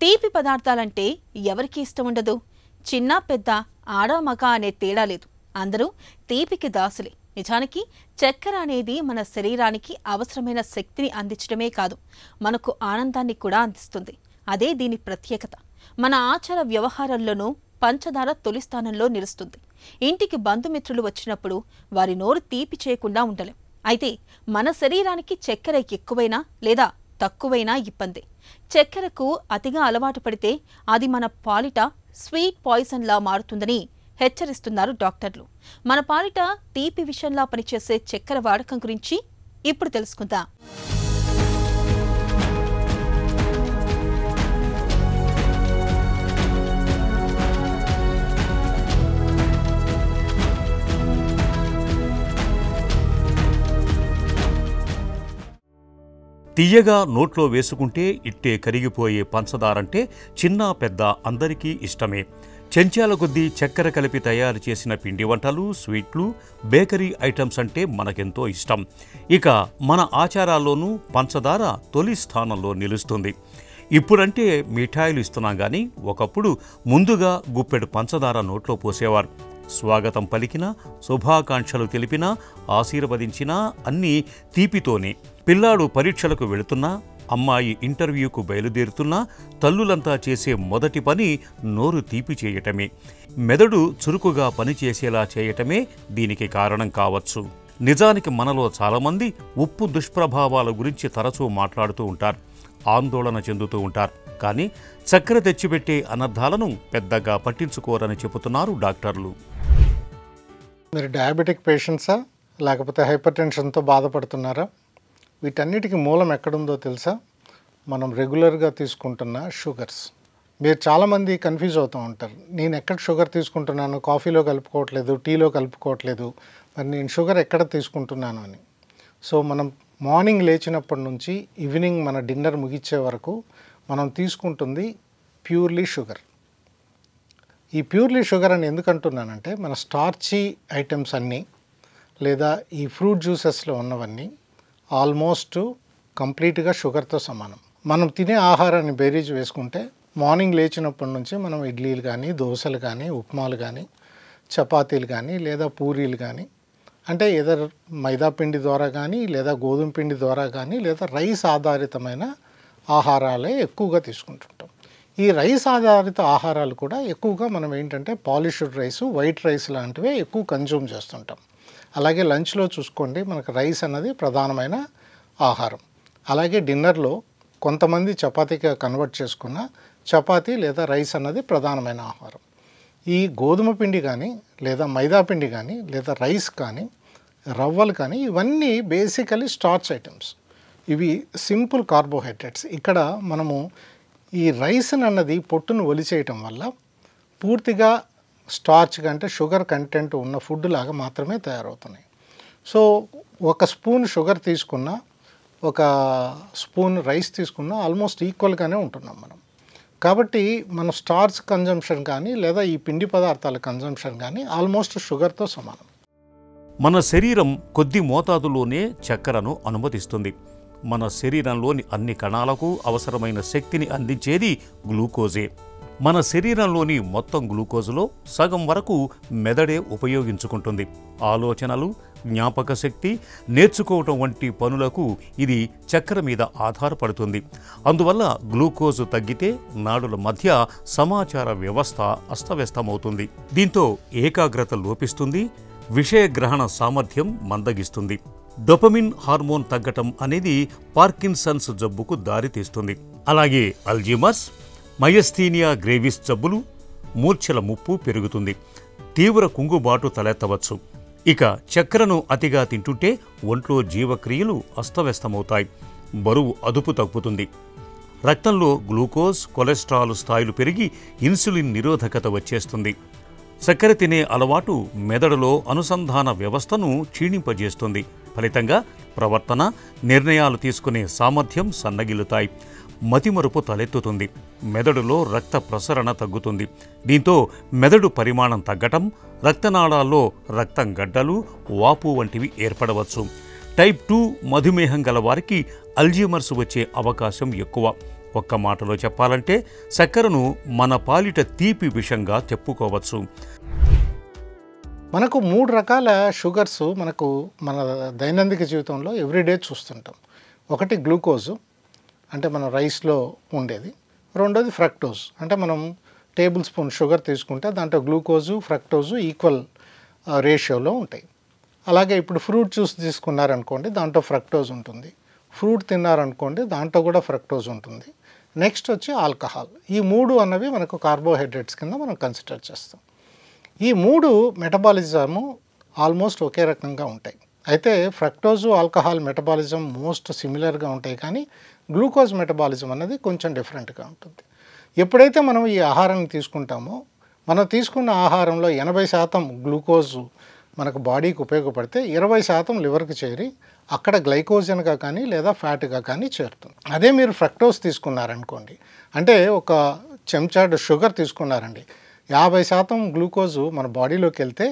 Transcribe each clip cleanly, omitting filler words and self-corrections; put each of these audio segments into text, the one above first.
తీపి పదార్థాలంటే ఎవరికి ఇష్టం ఉండదు? చిన్న పెద్ద, ఆడ మగ అనే తేడా లేదు. అందరూ తీపికి దాసులే. నిజానికి చక్కెర అనేది మన శరీరానికి అవసరమైన శక్తిని అందించడమే కాదు, మనకు ఆనందాన్ని కూడా అందిస్తుంది. అదే దీని ప్రత్యేకత. మన ఆచార వ్యవహారాల్లోనూ పంచదార తొలి స్థానంలో నిలుస్తుంది. ఇంటికి బంధుమిత్రులు వచ్చినప్పుడు వారి నోరు తీపి చేయకుండా ఉండలేం. అయితే మన శరీరానికి చక్కెర ఎక్కువైనా లేదా తక్కువైనా ఇబ్బంది. చక్కెరకు అతిగా అలవాటు పడితే అది మన పాలిట స్వీట్ పాయిజన్లా మారుతుందని హెచ్చరిస్తున్నారు డాక్టర్లు. మన పాలిట తీపి విషంలా పనిచేసే చక్కెర వాడకం గురించి ఇప్పుడు తెలుసుకుందాం. తీయగా నోట్లో వేసుకుంటే ఇట్టే కరిగిపోయే పంచదారంటే చిన్న పెద్ద అందరికీ ఇష్టమే. చెంచాల కొద్దీ చక్కెర కలిపి తయారు చేసిన పిండి వంటలు, స్వీట్లు, బేకరీ ఐటమ్స్ అంటే మనకెంతో ఇష్టం. ఇక మన ఆచారాల్లోనూ పంచదార తొలి స్థానంలో నిలుస్తుంది. ఇప్పుడంటే మిఠాయిలు ఇస్తున్నాం కానీ ఒకప్పుడు ముందుగా గుప్పెడు పంచదార నోట్లో పోసేవారు. స్వాగతం పలికినా, శుభాకాంక్షలు తెలిపినా, ఆశీర్వదించినా అన్నీ తీపితోనే. పిల్లాడు పరీక్షలకు వెళుతున్నా, అమ్మాయి ఇంటర్వ్యూకు బయలుదేరుతున్నా తల్లులంతా చేసే మొదటి పని నోరు తీపి చేయటమే. మెదడు చురుకుగా పనిచేసేలా చేయటమే దీనికి కారణం కావచ్చు. నిజానికి మనలో చాలామంది ఉప్పు దుష్ప్రభావాల గురించి తరచూ మాట్లాడుతూ ఉంటారు, ఆందోళన చెందుతూ ఉంటారు. కానీ చక్కెర తెచ్చిపెట్టే అనర్థాలను పెద్దగా పట్టించుకోరని చెబుతున్నారు డాక్టర్లు. మీరు డయాబెటిక్ పేషెంట్సా లేకపోతే హైపర్ టెన్షన్తో బాధపడుతున్నారా? వీటన్నిటికీ మూలం ఎక్కడుందో తెలుసా? మనం రెగ్యులర్గా తీసుకుంటున్న షుగర్స్. మీరు చాలామంది కన్ఫ్యూజ్ అవుతూ ఉంటారు, నేను ఎక్కడ షుగర్ తీసుకుంటున్నాను, కాఫీలో కలుపుకోవట్లేదు, టీలో కలుపుకోవట్లేదు, మరి నేను షుగర్ ఎక్కడ తీసుకుంటున్నాను అని. సో మనం మార్నింగ్ లేచినప్పటి నుంచి ఈవినింగ్ మన డిన్నర్ ముగిచ్చే వరకు మనం తీసుకుంటుంది ప్యూర్లీ షుగర్. ఈ ప్యూర్లీ షుగర్ అని ఎందుకు అంటున్నానంటే, మన స్టార్చీ ఐటమ్స్ అన్నీ లేదా ఈ ఫ్రూట్ జ్యూసెస్లో ఉన్నవన్నీ ఆల్మోస్ట్ కంప్లీట్గా షుగర్తో సమానం. మనం తినే ఆహారాన్ని బేరీజ్ వేసుకుంటే మార్నింగ్ లేచినప్పటి నుంచి మనం ఇడ్లీలు కానీ, దోశలు కానీ, ఉప్మాలు కానీ, చపాతీలు కానీ లేదా పూరీలు కానీ, అంటే ఏదో మైదా పిండి ద్వారా కానీ లేదా గోధుమ పిండి ద్వారా కానీ లేదా రైస్ ఆధారితమైన ఆహారాలే ఎక్కువగా తీసుకుంటుంటాం. ఈ రైస్ ఆధారిత ఆహారాలు కూడా ఎక్కువగా మనం ఏంటంటే పాలిష్డ్ రైసు, వైట్ రైస్ లాంటివే ఎక్కువ కన్జ్యూమ్ చేస్తుంటాం. అలాగే లంచ్లో చూసుకోండి, మనకు రైస్ అన్నది ప్రధానమైన ఆహారం. అలాగే డిన్నర్లో కొంతమంది చపాతీగా కన్వర్ట్ చేసుకున్న చపాతీ లేదా రైస్ అన్నది ప్రధానమైన ఆహారం. ఈ గోధుమ పిండి కానీ లేదా మైదా పిండి కానీ లేదా రైస్ కానీ రవ్వలు కానీ ఇవన్నీ బేసికలీ స్టార్చ్ ఐటమ్స్. ఇవి సింపుల్ కార్బోహైడ్రేట్స్. ఇక్కడ మనము ఈ రైస్ అన్నది పొట్టును ఒలిచేయటం వల్ల పూర్తిగా స్టార్చ్ కంటే షుగర్ కంటెంట్ ఉన్న ఫుడ్ లాగా మాత్రమే తయారవుతున్నాయి. సో ఒక స్పూన్ షుగర్ తీసుకున్నా, ఒక స్పూన్ రైస్ తీసుకున్నా ఆల్మోస్ట్ ఈక్వల్గానే ఉంటున్నాం మనం. కాబట్టి మన స్టార్చ్ కన్జంప్షన్ కానీ లేదా ఈ పిండి పదార్థాల కన్జంప్షన్ కానీ ఆల్మోస్ట్ షుగర్తో సమానం. మన శరీరం కొద్ది మోతాదులోనే చక్కెరను అనుమతిస్తుంది. మన శరీరంలోని అన్ని కణాలకు అవసరమైన శక్తిని అందించేది గ్లూకోజే. మన శరీరంలోని మొత్తం గ్లూకోజులో సగం వరకు మెదడే ఉపయోగించుకుంటుంది. ఆలోచనలు, జ్ఞాపక శక్తి, నేర్చుకోవటం వంటి పనులకు ఇది చక్కెర మీద ఆధారపడుతుంది. అందువల్ల గ్లూకోజు తగ్గితే నాడుల మధ్య సమాచార వ్యవస్థ అస్తవ్యస్తమవుతుంది. దీంతో ఏకాగ్రత లోపిస్తుంది, విషయగ్రహణ సామర్థ్యం మందగిస్తుంది. డోపమిన్ హార్మోన్ తగ్గటం అనేది పార్కిన్సన్స్ జబ్బుకు దారితీస్తుంది. అలాగే అల్జీమర్స్, మయస్థీనియా గ్రేవిస్ జబ్బులు, మూర్ఛల ముప్పు పెరుగుతుంది. తీవ్ర కుంగుబాటు తలెత్తవచ్చు. ఇక చక్కెరను అతిగా తింటుంటే ఒంట్లో జీవక్రియలు అస్తవ్యస్తమవుతాయి, బరువు అదుపు తగ్గుతుంది. రక్తంలో గ్లూకోజ్, కొలెస్ట్రాల్ స్థాయిలు పెరిగి ఇన్సులిన్ నిరోధకత వచ్చేస్తుంది. చక్కెర తినే అలవాటు మెదడులో అనుసంధాన వ్యవస్థను క్షీణింపజేస్తుంది. ఫలితంగా ప్రవర్తన, నిర్ణయాలు తీసుకునే సామర్థ్యం సన్నగిల్లుతాయి. మతిమరుపు తలెత్తుతుంది. మెదడులో రక్త ప్రసరణ తగ్గుతుంది. దీంతో మెదడు పరిమాణం తగ్గటం, రక్తనాళాల్లో రక్తం గడ్డలు, వాపు వంటివి ఏర్పడవచ్చు. టైప్ 2 మధుమేహం గల వారికి అల్జీమర్స్ వచ్చే అవకాశం ఎక్కువ. ఒక్క మాటలో చెప్పాలంటే చక్కెరను మన పాలిట తీపి విషంగా చెప్పుకోవచ్చు. మనకు 3 రకాల షుగర్స్ మన దైనందిక జీవితంలో ఎవ్రీడే చూస్తుంటాం. ఒకటి గ్లూకోజు, అంటే మనం రైస్లో ఉండేది. రెండోది ఫ్రక్టోజ్, అంటే మనం టేబుల్ స్పూన్ షుగర్ తీసుకుంటే దాంట్లో గ్లూకోజు ఫ్రక్టోజు ఈక్వల్ రేషియోలో ఉంటాయి. అలాగే ఇప్పుడు ఫ్రూట్ జ్యూస్ తీసుకున్నారనుకోండి, దాంట్లో ఫ్రక్టోజ్ ఉంటుంది. ఫ్రూట్ తిన్నారనుకోండి, దాంట్లో కూడా ఫ్రక్టోజ్ ఉంటుంది. నెక్స్ట్ వచ్చి ఆల్కహాల్. ఈ 3 అన్నవి మనకు కార్బోహైడ్రేట్స్ కింద మనం కన్సిడర్ చేస్తాం. ఈ 3 మెటబాలిజము ఆల్మోస్ట్ ఒకే రకంగా ఉంటాయి. అయితే ఫ్రక్టోజు ఆల్కహాల్ మెటబాలిజం మోస్ట్ సిమిలర్గా ఉంటాయి, కానీ గ్లూకోజ్ మెటబాలిజం అనేది కొంచెం డిఫరెంట్గా ఉంటుంది. ఎప్పుడైతే మనం ఈ ఆహారాన్ని తీసుకుంటామో, మనం తీసుకున్న ఆహారంలో 80% గ్లూకోజు మనకు బాడీకి ఉపయోగపడితే 20% లివర్కి చేరి అక్కడ గ్లైకోజన్గా కానీ లేదా ఫ్యాట్గా కానీ చేరుతుంది. అదే మీరు ఫ్రక్టోజ్ తీసుకున్నారనుకోండి, అంటే ఒక చెంచాడు షుగర్ తీసుకున్నారండి, 50% గ్లూకోజు మన బాడీలోకి వెళ్తే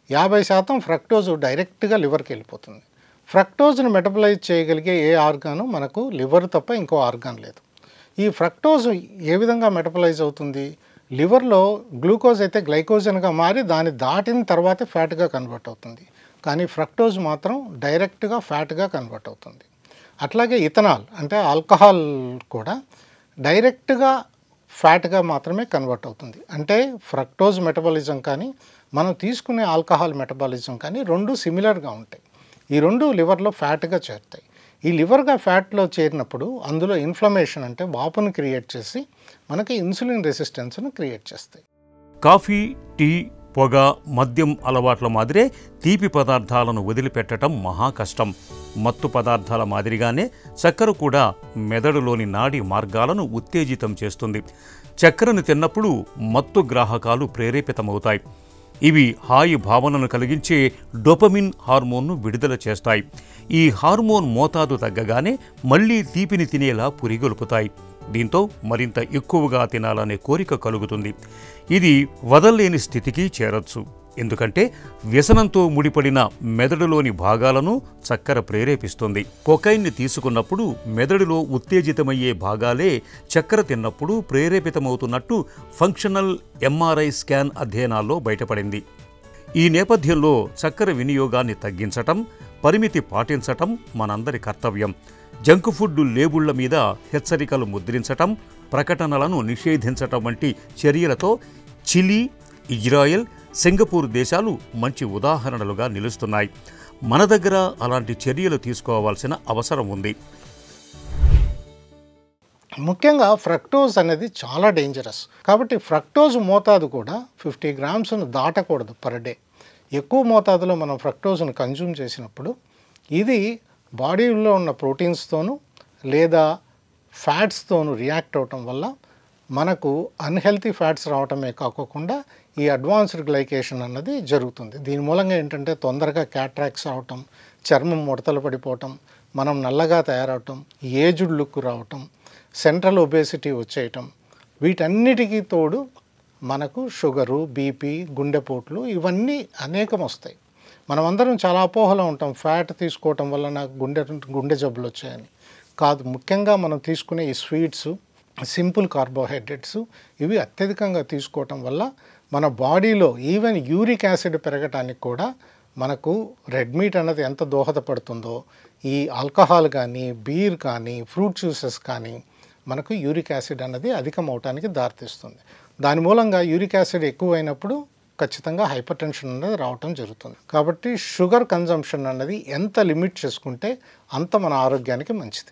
50% ఫ్రక్టోజు డైరెక్ట్గా లివర్కి వెళ్ళిపోతుంది. ఫ్రక్టోజ్ను మెటబలైజ్ చేయగలిగే ఏ ఆర్గాను మనకు లివర్ తప్ప ఇంకో ఆర్గాన్ లేదు. ఈ ఫ్రక్టోజ్ ఏ విధంగా మెటబలైజ్ అవుతుంది? లివర్లో గ్లూకోజ్ అయితే గ్లైకోజన్గా మారి దాన్ని దాటిన తర్వాతే ఫ్యాట్గా కన్వర్ట్ అవుతుంది, కానీ ఫ్రక్టోజ్ మాత్రం డైరెక్ట్గా ఫ్యాట్గా కన్వర్ట్ అవుతుంది. అట్లాగే ఇథనాల్ అంటే ఆల్కహాల్ కూడా డైరెక్ట్గా ఫ్యాట్గా మాత్రమే కన్వర్ట్ అవుతుంది. అంటే ఫ్రక్టోజ్ మెటబాలిజం కానీ మనం తీసుకునే ఆల్కహాల్ మెటబాలిజం కానీ 2 సిమిలర్గా ఉంటాయి. ఈ 2 లివర్లో ఫ్యాట్గా చేరుతాయి. ఈ లివర్గా ఫ్యాట్లో చేరినప్పుడు అందులో ఇన్ఫ్లమేషన్ అంటే వాపును క్రియేట్ చేసి మనకి ఇన్సులిన్ రెసిస్టెన్స్ను క్రియేట్ చేస్తాయి. కాఫీ, టీ, పొగ, మద్యం అలవాట్ల మాదిరే తీపి పదార్థాలను వదిలిపెట్టడం మహా కష్టం. మత్తు పదార్థాల మాదిరిగానే చక్కెర కూడా మెదడులోని నాడి మార్గాలను ఉత్తేజితం చేస్తుంది. చక్కెరను తిన్నప్పుడు మత్తు గ్రాహకాలు ప్రేరేపితమవుతాయి. ఇవి హాయి భావనను కలిగించే డోపమిన్ హార్మోన్ను విడుదల చేస్తాయి. ఈ హార్మోన్ మోతాదు తగ్గగానే మళ్లీ తీపిని తినేలా పురిగొల్పుతాయి. దీంతో మరింత ఎక్కువగా తినాలనే కోరిక కలుగుతుంది. ఇది వదల్లేని స్థితికి చేరొచ్చు. ఎందుకంటే వ్యసనంతో ముడిపడిన మెదడులోని భాగాలను చక్కెర ప్రేరేపిస్తుంది. కొకైన్ని తీసుకున్నప్పుడు మెదడులో ఉత్తేజితమయ్యే భాగాలే చక్కెర తిన్నప్పుడు ప్రేరేపితమవుతున్నట్టు ఫంక్షనల్ ఎంఆర్ఐ స్కాన్ అధ్యయనాల్లో బయటపడింది. ఈ నేపథ్యంలో చక్కెర వినియోగాన్ని తగ్గించటం, పరిమితి పాటించటం మనందరి కర్తవ్యం. జంక్ ఫుడ్ లేబుళ్ల మీద హెచ్చరికలు ముద్రించటం, ప్రకటనలను నిషేధించటం వంటి చర్యలతో చిలీ, ఇజ్రాయెల్, సింగపూర్ దేశాలు మంచి ఉదాహరణలుగా నిలుస్తున్నాయి. మన దగ్గర అలాంటి చర్యలు తీసుకోవాల్సిన అవసరం ఉంది. ముఖ్యంగా ఫ్రక్టోజ్ అనేది చాలా డేంజరస్. కాబట్టి ఫ్రక్టోజ్ మోతాదు కూడా 50 గ్రామ్స్ను దాటకూడదు పర్ డే. ఎక్కువ మోతాదులో మనం ఫ్రక్టోజ్ను కన్జ్యూమ్ చేసినప్పుడు ఇది బాడీలో ఉన్న ప్రోటీన్స్తోనూ లేదా ఫ్యాట్స్తోనూ రియాక్ట్ అవటం వల్ల మనకు అన్హెల్తీ ఫ్యాట్స్ రావటమే కాకుండా ఈ అడ్వాన్స్డ్ గ్లైకేషన్ అన్నది జరుగుతుంది. దీని మూలంగా ఏంటంటే తొందరగా క్యాట్రాక్ట్స్ రావటం, చర్మం ముడతలు పడిపోవటం, మనం నల్లగా తయారవటం, ఏజ్డ్ లుక్ రావటం, సెంట్రల్ ఒబేసిటీ వచ్చేయటం, వీటన్నిటికీ తోడు మనకు షుగరు, బీపీ, గుండెపోట్లు ఇవన్నీ అనేకం వస్తాయి. మనమందరం చాలా అపోహలో ఉంటాం, ఫ్యాట్ తీసుకోవటం వల్ల నాకు గుండె జబ్బులు వచ్చాయని. కాదు, ముఖ్యంగా మనం తీసుకునే ఈ స్వీట్స్, సింపుల్ కార్బోహైడ్రేట్స్ ఇవి అత్యధికంగా తీసుకోవటం వల్ల మన బాడీలో ఈవెన్ యూరిక్ యాసిడ్ పెరగటానికి కూడా మనకు రెడ్ మీట్ అన్నది ఎంత దోహదపడుతుందో ఈ ఆల్కహాల్ కానీ, బీర్ కానీ, ఫ్రూట్ జ్యూసెస్ కానీ మనకు యూరిక్ యాసిడ్ అన్నది అధికం అవటానికి దారితీస్తుంది. దాని మూలంగా యూరిక్ యాసిడ్ ఎక్కువైనప్పుడు ఖచ్చితంగా హైపర్ టెన్షన్ అనేది రావటం జరుగుతుంది. కాబట్టి షుగర్ కన్జంప్షన్ అన్నది ఎంత లిమిట్ చేసుకుంటే అంత మన ఆరోగ్యానికి మంచిది.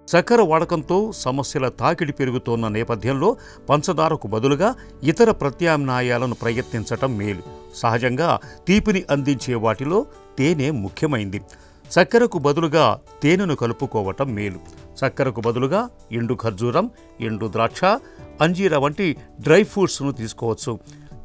చక్కెర వాడకంతో సమస్యల తాకిడి పెరుగుతోన్న నేపథ్యంలో పంచదారకు బదులుగా ఇతర ప్రత్యామ్నాయాలను ప్రయత్నించటం మేలు. సహజంగా తీపిని అందించే వాటిలో తేనె ముఖ్యమైంది. చక్కెరకు బదులుగా తేనెను కలుపుకోవటం మేలు. చక్కెరకు బదులుగా ఎండు ఖర్జూరం, ఎండు ద్రాక్ష, అంజీర వంటి డ్రై ఫ్రూట్స్ను తీసుకోవచ్చు.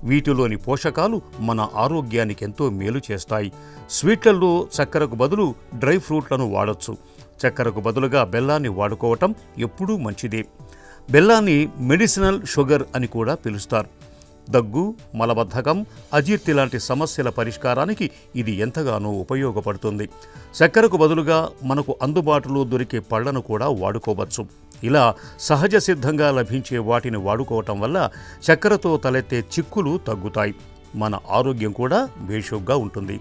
వీటిలోని పోషకాలు మన ఆరోగ్యానికి ఎంతో మేలు చేస్తాయి. స్వీట్లలో చక్కెరకు బదులు డ్రై ఫ్రూట్లను వాడొచ్చు. చక్కెరకు బదులుగా బెల్లాన్ని వాడుకోవటం ఎప్పుడూ మంచిదే. బెల్లాన్ని మెడిసినల్ షుగర్ అని కూడా పిలుస్తారు. దగ్గు, మలబద్ధకం, అజీర్తి లాంటి సమస్యల పరిష్కారానికి ఇది ఎంతగానో ఉపయోగపడుతుంది. చక్కెరకు బదులుగా మనకు అందుబాటులో దొరికే పళ్లను కూడా వాడుకోవచ్చు. ఇలా సహజ సిద్ధంగా లభించే వాటిని వాడుకోవటం వల్ల చక్కెరతో తలెత్తే చిక్కులు తగ్గుతాయి. మన ఆరోగ్యం కూడా బేషుగ్గా ఉంటుంది.